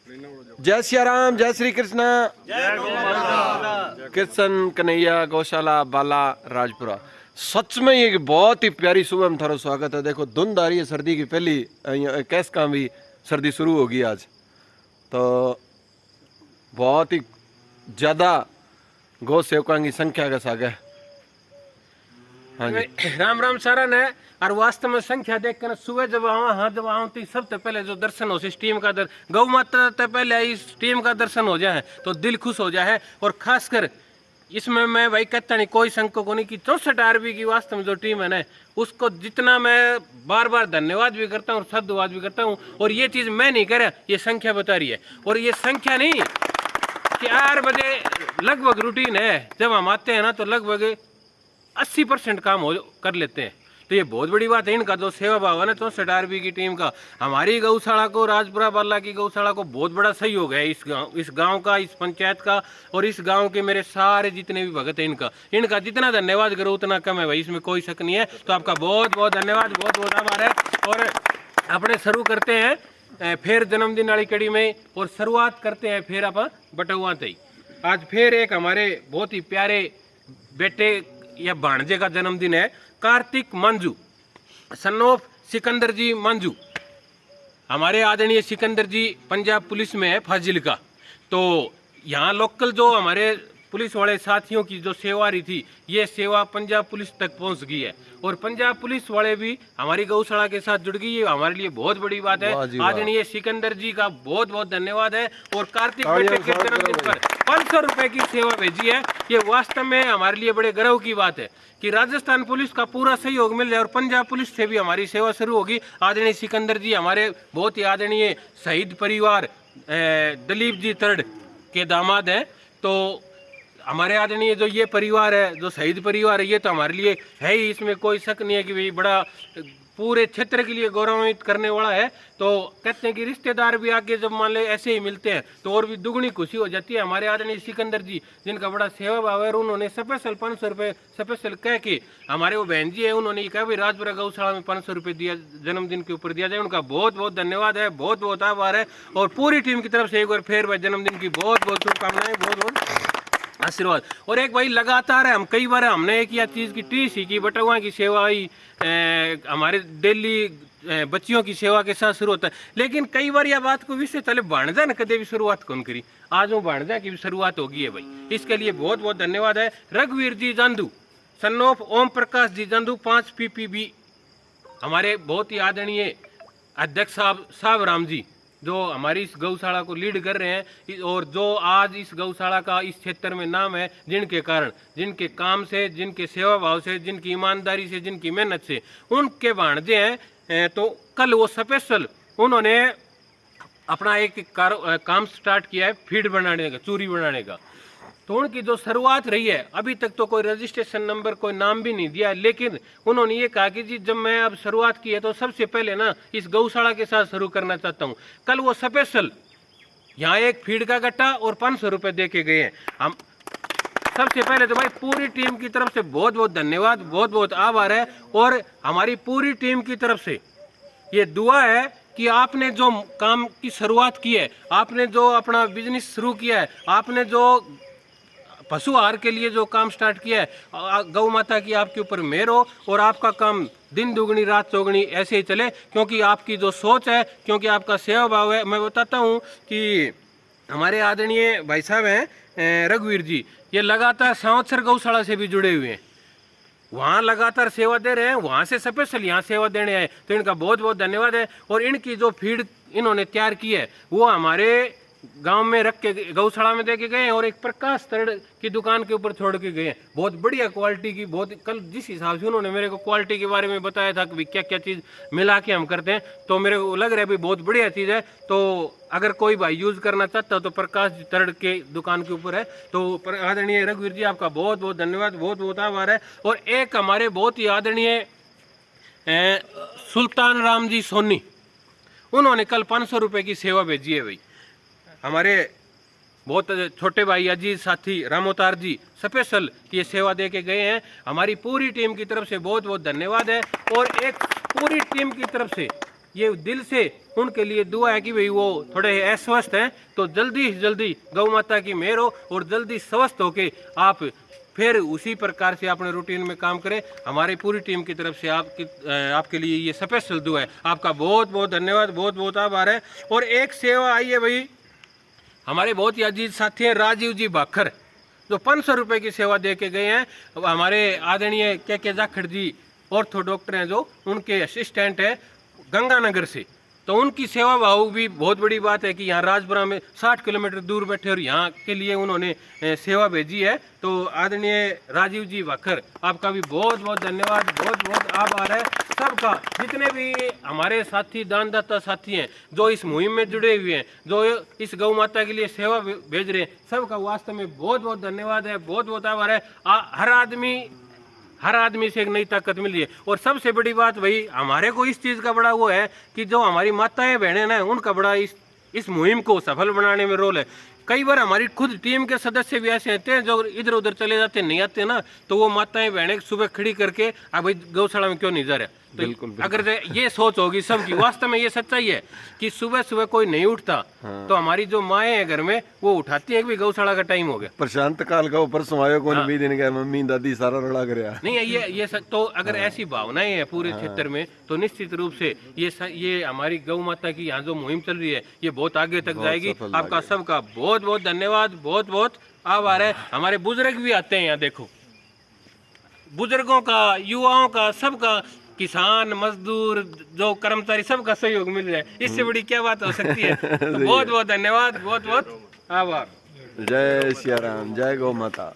जय सिया राम, जय श्री कृष्ण, कृष्ण कन्हैया गौशाला बाला राजपुरा। सच में ये बहुत ही प्यारी सुबह में थारा स्वागत है। देखो धुंध आ रही है, सर्दी की पहली कैस का भी सर्दी शुरू होगी आज, तो बहुत ही ज़्यादा गौ सेवकों की संख्या के साथ है। हाँ जी, राम राम सारन है। और वास्तव में संख्या देख कर सुबह जब आऊँ तो सबसे पहले जो दर्शन हो इस टीम का गौ माता से पहले इस टीम का दर्शन हो जाए तो दिल खुश हो जाए। और खासकर इसमें मैं भाई कहता नहीं कोई संको को नहीं कि 64 आरबी की वास्तव में जो टीम है ना, उसको जितना मैं बार बार धन्यवाद भी करता हूँ और साधुवाद भी करता हूँ। और ये चीज़ मैं नहीं कर रहा, ये संख्या बता रही है। और ये संख्या नहीं कि 8 बजे लगभग रूटीन है, जब हम आते हैं ना तो लगभग 80% काम हो कर लेते हैं। तो ये बहुत बड़ी बात है। इनका जो सेवा भाव है ना 64 आरबी की टीम का, हमारी गौशाला को, राजपुरा बाला की गौशाला को बहुत बड़ा सहयोग है। इस गांव का, इस पंचायत का और इस गांव के मेरे सारे जितने भी भगत हैं इनका जितना धन्यवाद करो उतना कम है भाई, इसमें कोई शक नहीं है। तो आपका बहुत बहुत धन्यवाद, बहुत बहुत आभार है। और अपने शुरू करते हैं फिर जन्मदिन वाली कड़ी में, और शुरुआत करते हैं फिर आप बटुआ से। आज फिर एक हमारे बहुत ही प्यारे बेटे या भाणजे का जन्मदिन है, कार्तिक मंजू, सन ऑफ सिकंदर जी मंजू। हमारे आदरणीय सिकंदर जी पंजाब पुलिस में है, फाजिल्का। तो यहाँ लोकल जो हमारे पुलिस वाले साथियों की जो सेवा रही थी, ये सेवा पंजाब पुलिस तक पहुँच गई है। और पंजाब पुलिस वाले भी हमारी गौशाला के साथ जुड़ गई, ये हमारे लिए बहुत बड़ी बात है। आदरणीय सिकंदर जी का बहुत बहुत धन्यवाद है। और कार्तिक बेटे के जन्मदिन पर 500 रुपए की सेवा भेजी है। ये वास्तव में हमारे लिए बड़े गर्व की बात है कि राजस्थान पुलिस का पूरा सहयोग मिल जाए और पंजाब पुलिस से भी हमारी सेवा शुरू होगी। आदरणीय सिकंदर जी हमारे बहुत ही आदरणीय शहीद परिवार दलीप जी तर्ड के दामाद हैं। तो हमारे आदरणीय जो ये परिवार है, जो शहीद परिवार है, ये तो हमारे लिए है ही, इसमें कोई शक नहीं है कि भाई बड़ा पूरे क्षेत्र के लिए गौरवान्वित करने वाला है। तो कहते हैं कि रिश्तेदार भी आगे जब मान ले ऐसे ही मिलते हैं तो और भी दुगनी खुशी हो जाती है। हमारे आदरणीय सिकंदर जी जिनका बड़ा सेवा भाव है, उन्होंने स्पेशल 500 रुपये स्पेशल कह के, हमारे वो बहन जी है, उन्होंने कहा भाई राजपुरा गौशाला में 500 रुपये दिया, जन्मदिन के ऊपर दिया जाए। उनका बहुत बहुत धन्यवाद है, बहुत बहुत आभार है। और पूरी टीम की तरफ से एक बार फिर भाई जन्मदिन की बहुत बहुत शुभकामनाएं, बहुत बहुत आशीर्वाद। और एक भाई लगातार है, हम कई बार हमने एक या चीज़ की टीसी की बटुआ की सेवा आई, हमारे डेली बच्चियों की सेवा के साथ शुरू होता है। लेकिन कई बार यह बात को विषय चले भाणजा ने कदे भी शुरुआत कौन करी, आज वो भाणजा की भी शुरुआत होगी है भाई। इसके लिए बहुत बहुत धन्यवाद है। रघुवीर जी जांदू, सन ऑफ ओम प्रकाश जी जांदू 5 PPB, हमारे बहुत ही आदरणीय अध्यक्ष साहब राम जी, जो हमारी इस गौशाला को लीड कर रहे हैं और जो आज इस गौशाला का इस क्षेत्र में नाम है, जिनके कारण, जिनके काम से, जिनके सेवा भाव से, जिनकी ईमानदारी से, जिनकी मेहनत से उनके भाणजे हैं। तो कल वो स्पेशल उन्होंने अपना एक काम स्टार्ट किया है, फीड बनाने का, चूरी बनाने का। तो उनकी जो शुरुआत रही है, अभी तक तो कोई रजिस्ट्रेशन नंबर, कोई नाम भी नहीं दिया, लेकिन उन्होंने ये कहा कि जी जब मैं अब शुरुआत की है तो सबसे पहले ना इस गौशाला के साथ शुरू करना चाहता हूँ। कल वो स्पेशल यहाँ एक फीड का गट्टा और 500 रुपये दे के गए हैं। हम सबसे पहले तो भाई पूरी टीम की तरफ से बहुत बहुत धन्यवाद, बहुत बहुत आभार है। और हमारी पूरी टीम की तरफ से ये दुआ है कि आपने जो काम की शुरुआत की है, आपने जो अपना बिजनेस शुरू किया है, आपने जो पशु आहार के लिए जो काम स्टार्ट किया है, गौ माता की आपके ऊपर मेहर हो और आपका काम दिन दुगनी रात चौगनी ऐसे ही चले, क्योंकि आपकी जो सोच है, क्योंकि आपका सेवा भाव है। मैं बताता हूँ कि हमारे आदरणीय भाई साहब हैं रघुवीर जी, ये लगातार सांवत्सर गौशाला से भी जुड़े हुए हैं, वहाँ लगातार सेवा दे रहे हैं, वहाँ से स्पेशल यहाँ सेवा देने आए। तो इनका बहुत बहुत धन्यवाद है। और इनकी जो फीड इन्होंने तैयार की है वो हमारे गांव में रख के गौशाला में दे के गए और एक प्रकाश तर्ड की दुकान के ऊपर छोड़ के गए हैं। बहुत बढ़िया क्वालिटी की, बहुत कल जिस हिसाब से उन्होंने मेरे को क्वालिटी के बारे में बताया था कि क्या क्या चीज़ मिला के हम करते हैं, तो मेरे को लग रहा है भाई बहुत बढ़िया चीज़ है। तो अगर कोई भाई यूज़ करना चाहता हो तो प्रकाश तर्ड के दुकान के ऊपर है। तो आदरणीय रघुवीर जी आपका बहुत बहुत धन्यवाद, बहुत बहुत आभार है। और एक हमारे बहुत ही आदरणीय सुल्तान राम जी सोनी, उन्होंने कल 500 रुपये की सेवा भेजी है भाई। हमारे बहुत छोटे भाई अजीज साथी रामोतार जी स्पेशल ये सेवा दे के गए हैं। हमारी पूरी टीम की तरफ से बहुत बहुत धन्यवाद है। और एक पूरी टीम की तरफ से ये दिल से उनके लिए दुआ है कि भाई वो थोड़े अस्वस्थ हैं, तो जल्दी से जल्दी गौ माता की मेहर हो और जल्दी स्वस्थ होके आप फिर उसी प्रकार से अपने रूटीन में काम करें। हमारी पूरी टीम की तरफ से आपके लिए ये स्पेशल दुआ है। आपका बहुत बहुत धन्यवाद, बहुत बहुत आभार है। और एक सेवा आई है भाई, हमारे बहुत ही अजीज साथी हैं राजीव जी भाखर, जो 500 रुपये की सेवा दे के गए हैं। अब हमारे आदरणीय के जाखड़ जी ऑर्थो डॉक्टर हैं, जो उनके असिस्टेंट है गंगानगर से, तो उनकी सेवा भाव भी बहुत बड़ी बात है कि यहाँ राजपुरा में 60 किलोमीटर दूर बैठे और यहाँ के लिए उन्होंने सेवा भेजी है। तो आदरणीय राजीव जी भाखर, आपका भी बहुत बहुत धन्यवाद, बहुत बहुत आभार है सबका। जितने भी हमारे साथी दानदाता साथी हैं जो इस मुहिम में जुड़े हुए हैं, जो इस गौ माता के लिए सेवा भेज रहे हैं, सबका वास्तव में बहुत बहुत धन्यवाद है, बहुत बहुत आभार है। हर आदमी से एक नई ताकत मिली है। और सबसे बड़ी बात भाई, हमारे को इस चीज़ का बड़ा वो है कि जो हमारी माताएं बहनें हैं, उनका बड़ा इस मुहिम को सफल बनाने में रोल है। कई बार हमारी खुद टीम के सदस्य भी ऐसे होते हैं जो इधर उधर चले जाते नहीं आते ना, तो वो माताएं बहनें सुबह खड़ी करके अब भाई गौशाला में क्यों नहीं जा रहा। तो बिल्कुल। अगर ये सोच होगी सबकी, वास्तव में ये सच्चाई है कि सुबह सुबह कोई नहीं उठता, तो हमारी जो माएँ हैं घर में वो उठाती है कि भाई गौशाला का टाइम हो गया। प्रशांत काल का ऊपर समायो कौन भी दिन गया, मम्मी दादी सारा रड़ा गया। नहीं ये तो अगर ऐसी भावनाएं हैं पूरे क्षेत्र में, तो निश्चित रूप से ये हमारी गौ माता की यहाँ जो मुहिम चल रही है ये बहुत आगे तक जाएगी। आपका सबका बहुत बहुत धन्यवाद, बहुत बहुत आभार है। हमारे बुजुर्ग भी आते हैं यहाँ, देखो बुजुर्गों का, युवाओं का, सबका, किसान मजदूर जो कर्मचारी, सबका सहयोग मिल रहा है, इससे बड़ी क्या बात हो सकती है। तो बहुत बहुत धन्यवाद, बहुत बहुत आभार। जय सिया राम, जय गौ माता।